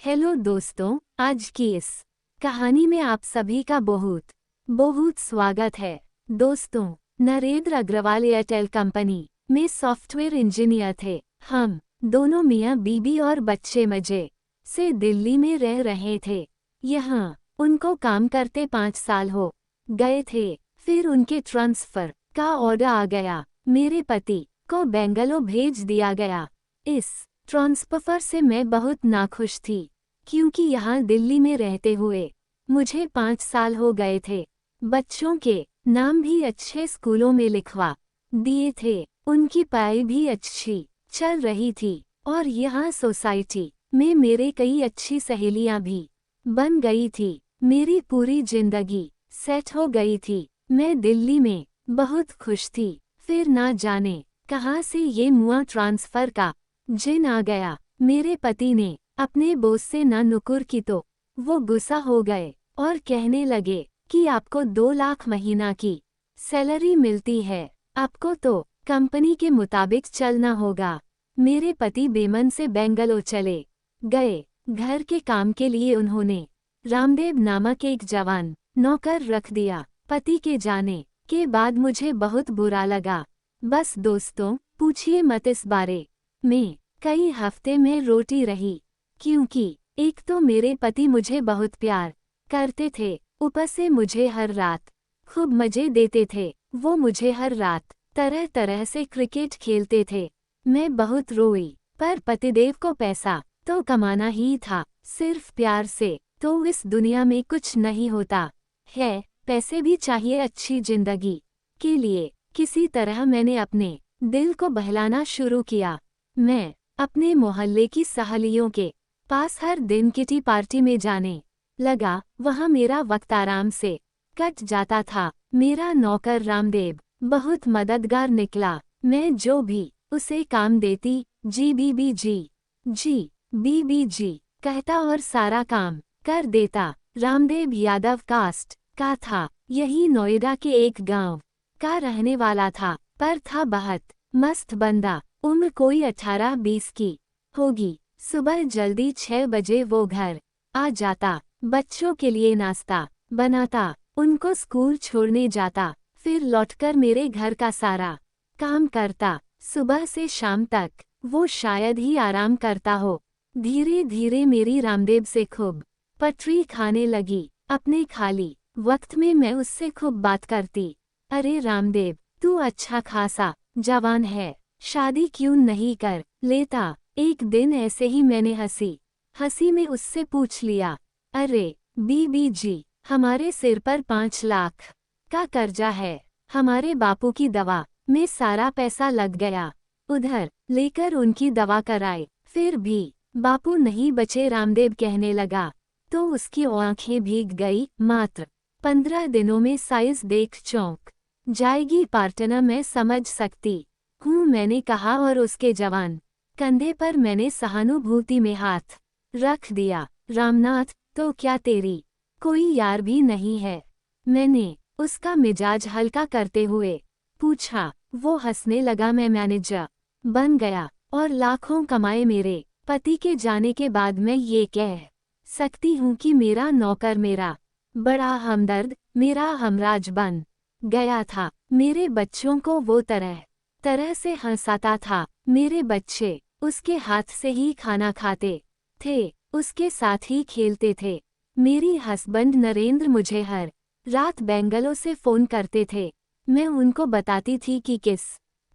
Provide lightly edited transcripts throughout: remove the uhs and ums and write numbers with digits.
Hello दोस्तों, आज की इस कहानी में आप सभी का बहुत बहुत स्वागत है। दोस्तों, नरेंद्र अग्रवाल एयरटेल कंपनी में सॉफ्टवेयर इंजीनियर थे। हम दोनों मियाँ बीबी और बच्चे मजे से दिल्ली में रह रहे थे। यहाँ उनको काम करते 5 साल हो गए थे। फिर उनके ट्रांसफ़र का ऑर्डर आ गया। मेरे पति को बेंगलुरु भेज दिया गया। इस ट्रांसफर से मैं बहुत नाखुश थी, क्योंकि यहाँ दिल्ली में रहते हुए मुझे 5 साल हो गए थे। बच्चों के नाम भी अच्छे स्कूलों में लिखवा दिए थे। उनकी पढ़ाई भी अच्छी चल रही थी और यहाँ सोसाइटी में मेरे कई अच्छी सहेलियाँ भी बन गई थी। मेरी पूरी जिंदगी सेट हो गई थी। मैं दिल्ली में बहुत खुश थी। फिर ना जाने कहाँ से ये मुआ ट्रांसफ़र का जिन आ गया। मेरे पति ने अपने बॉस से ना नुकुर की तो वो गुस्सा हो गए और कहने लगे कि आपको 2 लाख महीना की सैलरी मिलती है, आपको तो कंपनी के मुताबिक चलना होगा। मेरे पति बेमन से बेंगलुरु चले गए। घर के काम के लिए उन्होंने रामदेव नामक एक जवान नौकर रख दिया। पति के जाने के बाद मुझे बहुत बुरा लगा। बस दोस्तों, पूछिए मत इस बारे में। कई हफ्ते में रोटी रही, क्योंकि एक तो मेरे पति मुझे बहुत प्यार करते थे, ऊपर से मुझे हर रात खूब मजे देते थे। वो मुझे हर रात तरह तरह से क्रिकेट खेलते थे। मैं बहुत रोई, पर पतिदेव को पैसा तो कमाना ही था। सिर्फ प्यार से तो इस दुनिया में कुछ नहीं होता है। पैसे भी चाहिए अच्छी जिंदगी के लिए। किसी तरह मैंने अपने दिल को बहलाना शुरू किया। मैं अपने मोहल्ले की सहेलियों के पास हर दिन किटी पार्टी में जाने लगा। वहाँ मेरा वक्त आराम से कट जाता था। मेरा नौकर रामदेव बहुत मददगार निकला। मैं जो भी उसे काम देती, जी बीबी जी कहता और सारा काम कर देता। रामदेव यादव कास्ट का था। यही नोएडा के एक गांव का रहने वाला था, पर था बहुत मस्त बंदा। उम्र कोई 18-20 की होगी। सुबह जल्दी 6 बजे वो घर आ जाता, बच्चों के लिए नाश्ता बनाता, उनको स्कूल छोड़ने जाता, फिर लौटकर मेरे घर का सारा काम करता। सुबह से शाम तक वो शायद ही आराम करता हो। धीरे धीरे मेरी रामदेव से खूब पटरी खाने लगी। अपने खाली वक्त में मैं उससे खूब बात करती। अरे रामदेव, तू अच्छा खासा जवान है, शादी क्यों नहीं कर लेता? एक दिन ऐसे ही मैंने हंसी में उससे पूछ लिया। अरे बीबी जी, हमारे सिर पर 5 लाख का कर्जा है। हमारे बापू की दवा में सारा पैसा लग गया, उधर लेकर उनकी दवा कराए, फिर भी बापू नहीं बचे। रामदेव कहने लगा तो उसकी आंखें भीग गई। मात्र 15 दिनों में साइज देख चौंक जाएगी पार्टनर, मैं समझ सकती हूँ, मैंने कहा, और उसके जवान कंधे पर मैंने सहानुभूति में हाथ रख दिया। रामनाथ, तो क्या तेरी कोई यार भी नहीं है? मैंने उसका मिजाज हल्का करते हुए पूछा। वो हंसने लगा। मैं मैनेजर बन गया और लाखों कमाए। मेरे पति के जाने के बाद मैं ये कह सकती हूँ कि मेरा नौकर मेरा बड़ा हमदर्द, मेरा हमराज बन गया था। मेरे बच्चों को वो तरह तरह से हंसाता था। मेरे बच्चे उसके हाथ से ही खाना खाते थे, उसके साथ ही खेलते थे। मेरी हस्बैंड नरेंद्र मुझे हर रात बेंगलुरु से फ़ोन करते थे। मैं उनको बताती थी कि किस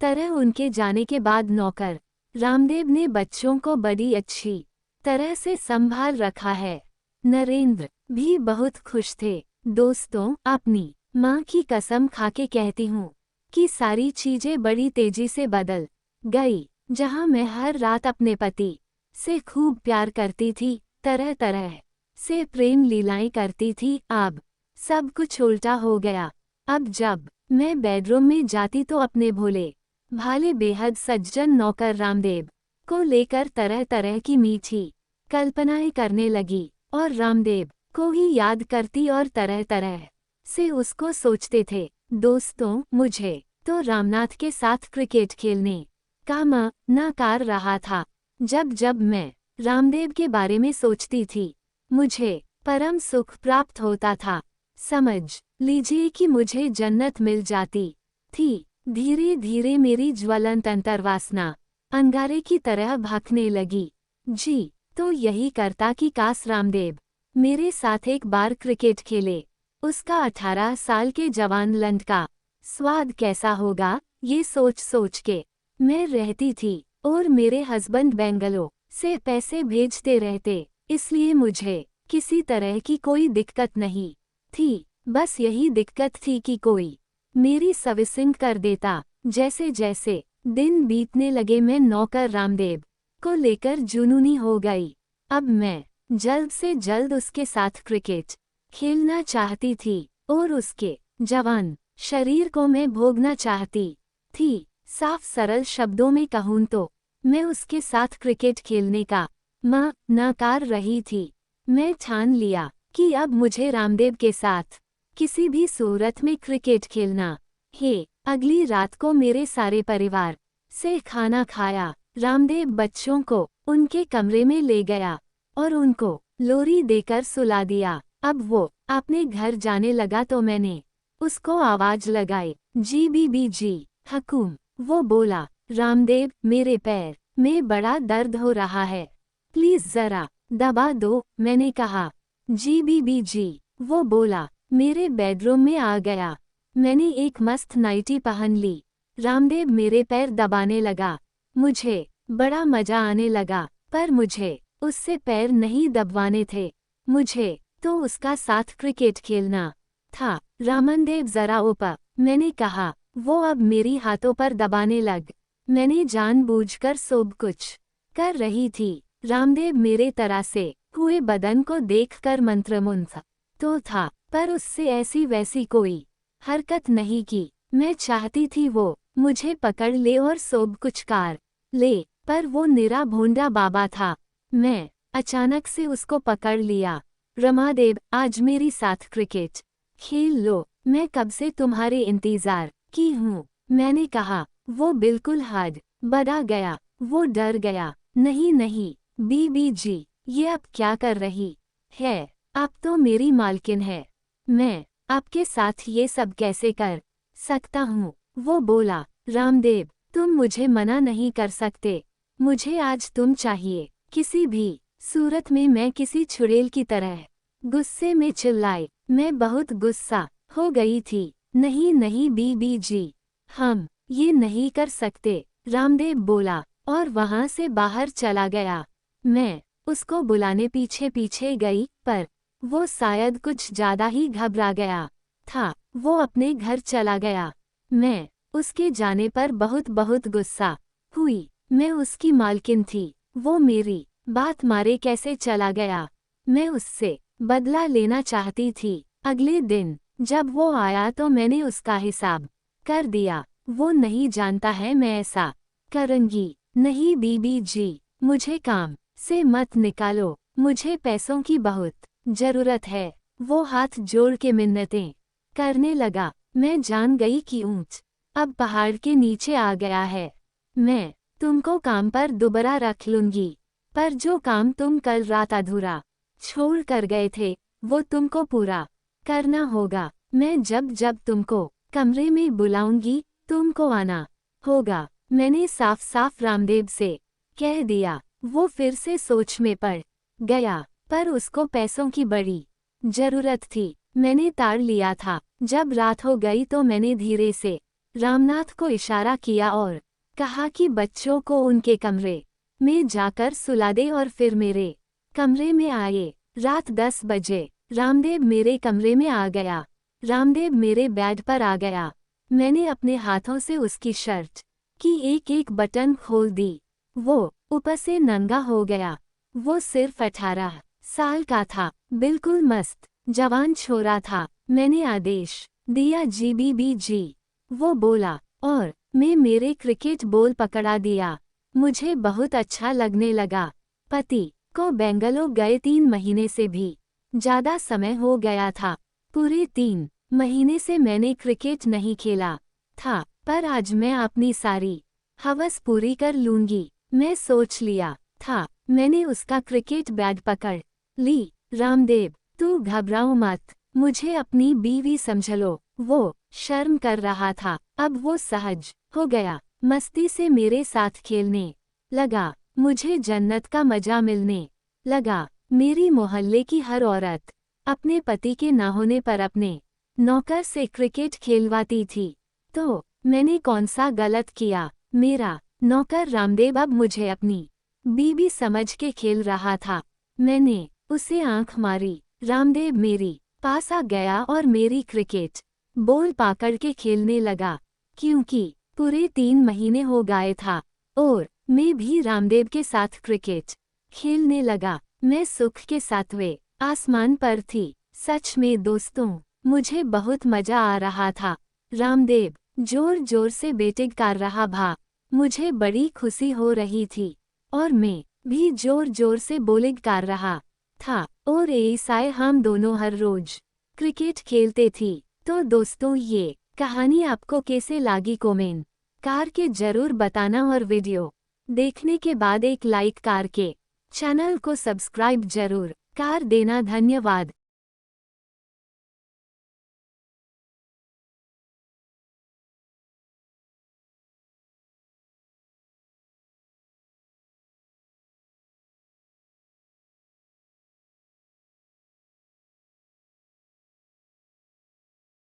तरह उनके जाने के बाद नौकर रामदेव ने बच्चों को बड़ी अच्छी तरह से संभाल रखा है। नरेंद्र भी बहुत खुश थे। दोस्तों, अपनी माँ की कसम खाके कहती हूँ कि सारी चीजें बड़ी तेजी से बदल गई। जहाँ मैं हर रात अपने पति से खूब प्यार करती थी, तरह तरह से प्रेम लीलाएं करती थी, अब सब कुछ उल्टा हो गया। अब जब मैं बेडरूम में जाती तो अपने भोले भाले बेहद सज्जन नौकर रामदेव को लेकर तरह तरह की मीठी कल्पनाएं करने लगी और रामदेव को ही याद करती और तरह तरह से उसको सोचते थे। दोस्तों, मुझे तो रामनाथ के साथ क्रिकेट खेलने का मन न कर रहा था। जब जब मैं रामदेव के बारे में सोचती थी। मुझे परम सुख प्राप्त होता था। समझ लीजिए कि मुझे जन्नत मिल जाती थी। धीरे धीरे मेरी ज्वलंत अंतर्वासना अंगारे की तरह भखने लगी। जी तो यही करता कि काश रामदेव मेरे साथ एक बार क्रिकेट खेले। उसका 18 साल के जवान लंड का स्वाद कैसा होगा, ये सोच सोच के मैं रहती थी। और मेरे हस्बैंड बेंगलोर से पैसे भेजते रहते, इसलिए मुझे किसी तरह की कोई दिक्कत नहीं थी। बस यही दिक्कत थी कि कोई मेरी सर्विसिंग कर देता। जैसे जैसे दिन बीतने लगे मैं नौकर रामदेव को लेकर जुनूनी हो गई। अब मैं जल्द से जल्द उसके साथ क्रिकेट खेलना चाहती थी और उसके जवान शरीर को मैं भोगना चाहती थी। साफ सरल शब्दों में कहूँ तो मैं उसके साथ क्रिकेट खेलने का नकार रही थी। मैं ठान लिया कि अब मुझे रामदेव के साथ किसी भी सूरत में क्रिकेट खेलना है। अगली रात को मेरे सारे परिवार से खाना खाया। रामदेव बच्चों को उनके कमरे में ले गया और उनको लोरी देकर सुला दिया। अब वो अपने घर जाने लगा तो मैंने उसको आवाज लगाई, जी बीबी जी हकुम। वो बोला, रामदेव मेरे पैर में बड़ा दर्द हो रहा है, प्लीज जरा दबा दो। मैंने कहा, जी बीबी जी। वो बोला, मेरे बेडरूम में आ गया। मैंने एक मस्त नाइटी पहन ली। रामदेव मेरे पैर दबाने लगा। मुझे बड़ा मजा आने लगा, पर मुझे उससे पैर नहीं दबवाने थे। मुझे तो उसका साथ क्रिकेट खेलना था। रामदेव जरा ऊपर। मैंने कहा। वो अब मेरी हाथों पर दबाने लग। मैंने जानबूझकर सब कुछ कर रही थी। रामदेव मेरे तरह से हुए बदन को देखकर मंत्रमुग्ध तो था, पर उससे ऐसी वैसी कोई हरकत नहीं की। मैं चाहती थी वो मुझे पकड़ ले और सब कुछ कर ले, पर वो निरा भोंडा बाबा था। मैं अचानक से उसको पकड़ लिया। रमादेव आज मेरी साथ क्रिकेट खेल लो, मैं कब से तुम्हारे इंतजार की हूँ। मैंने कहा। वो बिल्कुल हद बढ़ा गया। वो डर गया। नहीं नहीं बीबी जी, ये अब क्या कर रही है? आप तो मेरी मालकिन है। मैं आपके साथ ये सब कैसे कर सकता हूँ? वो बोला, रामदेव तुम मुझे मना नहीं कर सकते। मुझे आज तुम चाहिए। किसी भी सूरत में मैं किसी छुड़ैल की तरह गुस्से में चिल्लाई। मैं बहुत गुस्सा हो गई थी। नहीं नहीं बीबी जी, हम ये नहीं कर सकते, रामदेव बोला और वहां से बाहर चला गया। मैं उसको बुलाने पीछे पीछे गई, पर वो शायद कुछ ज्यादा ही घबरा गया था। वो अपने घर चला गया। मैं उसके जाने पर बहुत बहुत गुस्सा हुई। मैं उसकी मालकिन थी। वो मेरी बात मारे कैसे चला गया? मैं उससे बदला लेना चाहती थी। अगले दिन जब वो आया तो मैंने उसका हिसाब कर दिया। वो नहीं जानता है मैं ऐसा करूंगी। नहीं बीबी जी, मुझे काम से मत निकालो, मुझे पैसों की बहुत जरूरत है। वो हाथ जोड़ के मिन्नतें करने लगा। मैं जान गई कि ऊंच अब पहाड़ के नीचे आ गया है। मैं तुमको काम पर दोबारा रख लूंगी, पर जो काम तुम कल रात अधूरा छोड़ कर गए थे वो तुमको पूरा करना होगा। मैं जब जब तुमको कमरे में बुलाऊंगी तुमको आना होगा। मैंने साफ साफ रामदेव से कह दिया। वो फिर से सोच में पड़ गया, पर उसको पैसों की बड़ी जरूरत थी। मैंने ताड़ लिया था। जब रात हो गई तो मैंने धीरे से रामनाथ को इशारा किया और कहा कि बच्चों को उनके कमरे में जाकर सुला दे और फिर मेरे कमरे में आए। रात 10 बजे रामदेव मेरे कमरे में आ गया। रामदेव मेरे बेड पर आ गया। मैंने अपने हाथों से उसकी शर्ट की एक एक बटन खोल दी। वो ऊपर से नंगा हो गया। वो सिर्फ 18 साल का था, बिल्कुल मस्त जवान छोरा था। मैंने आदेश दिया, जी बीबी जी। वो बोला और मैं मेरे क्रिकेट बॉल पकड़ा दिया। मुझे बहुत अच्छा लगने लगा। पति को बेंगलोर गए 3 महीने से भी ज्यादा समय हो गया था। पूरे 3 महीने से मैंने क्रिकेट नहीं खेला था, पर आज मैं अपनी सारी हवस पूरी कर लूंगी। मैं सोच लिया था मैंने उसका क्रिकेट बैग पकड़ ली। रामदेव, तू घबराओ मत, मुझे अपनी बीवी समझ लो। वो शर्म कर रहा था, अब वो सहज हो गया, मस्ती से मेरे साथ खेलने लगा। मुझे जन्नत का मजा मिलने लगा। मेरी मोहल्ले की हर औरत अपने पति के ना होने पर अपने नौकर से क्रिकेट खेलवाती थी। तो मैंने कौन सा गलत किया? मेरा नौकर रामदेव अब मुझे अपनी बीबी समझ के खेल रहा था। मैंने उसे आंख मारी। रामदेव मेरी पास आ गया और मेरी क्रिकेट बॉल पकड़ के खेलने लगा, क्योंकि पूरे 3 महीने हो गए था और मैं भी रामदेव के साथ क्रिकेट खेलने लगा। मैं सुख के 7वें आसमान पर थी। सच में दोस्तों, मुझे बहुत मजा आ रहा था। रामदेव जोर जोर से बैटिंग कर रहा था। मुझे बड़ी खुशी हो रही थी और मैं भी जोर जोर से बॉलिंग कर रहा था और ऐसा हम दोनों हर रोज क्रिकेट खेलते थी। तो दोस्तों, ये कहानी आपको कैसे लगी कमेंट करके जरूर बताना और वीडियो देखने के बाद एक लाइक करके चैनल को सब्सक्राइब जरूर कर देना। धन्यवाद।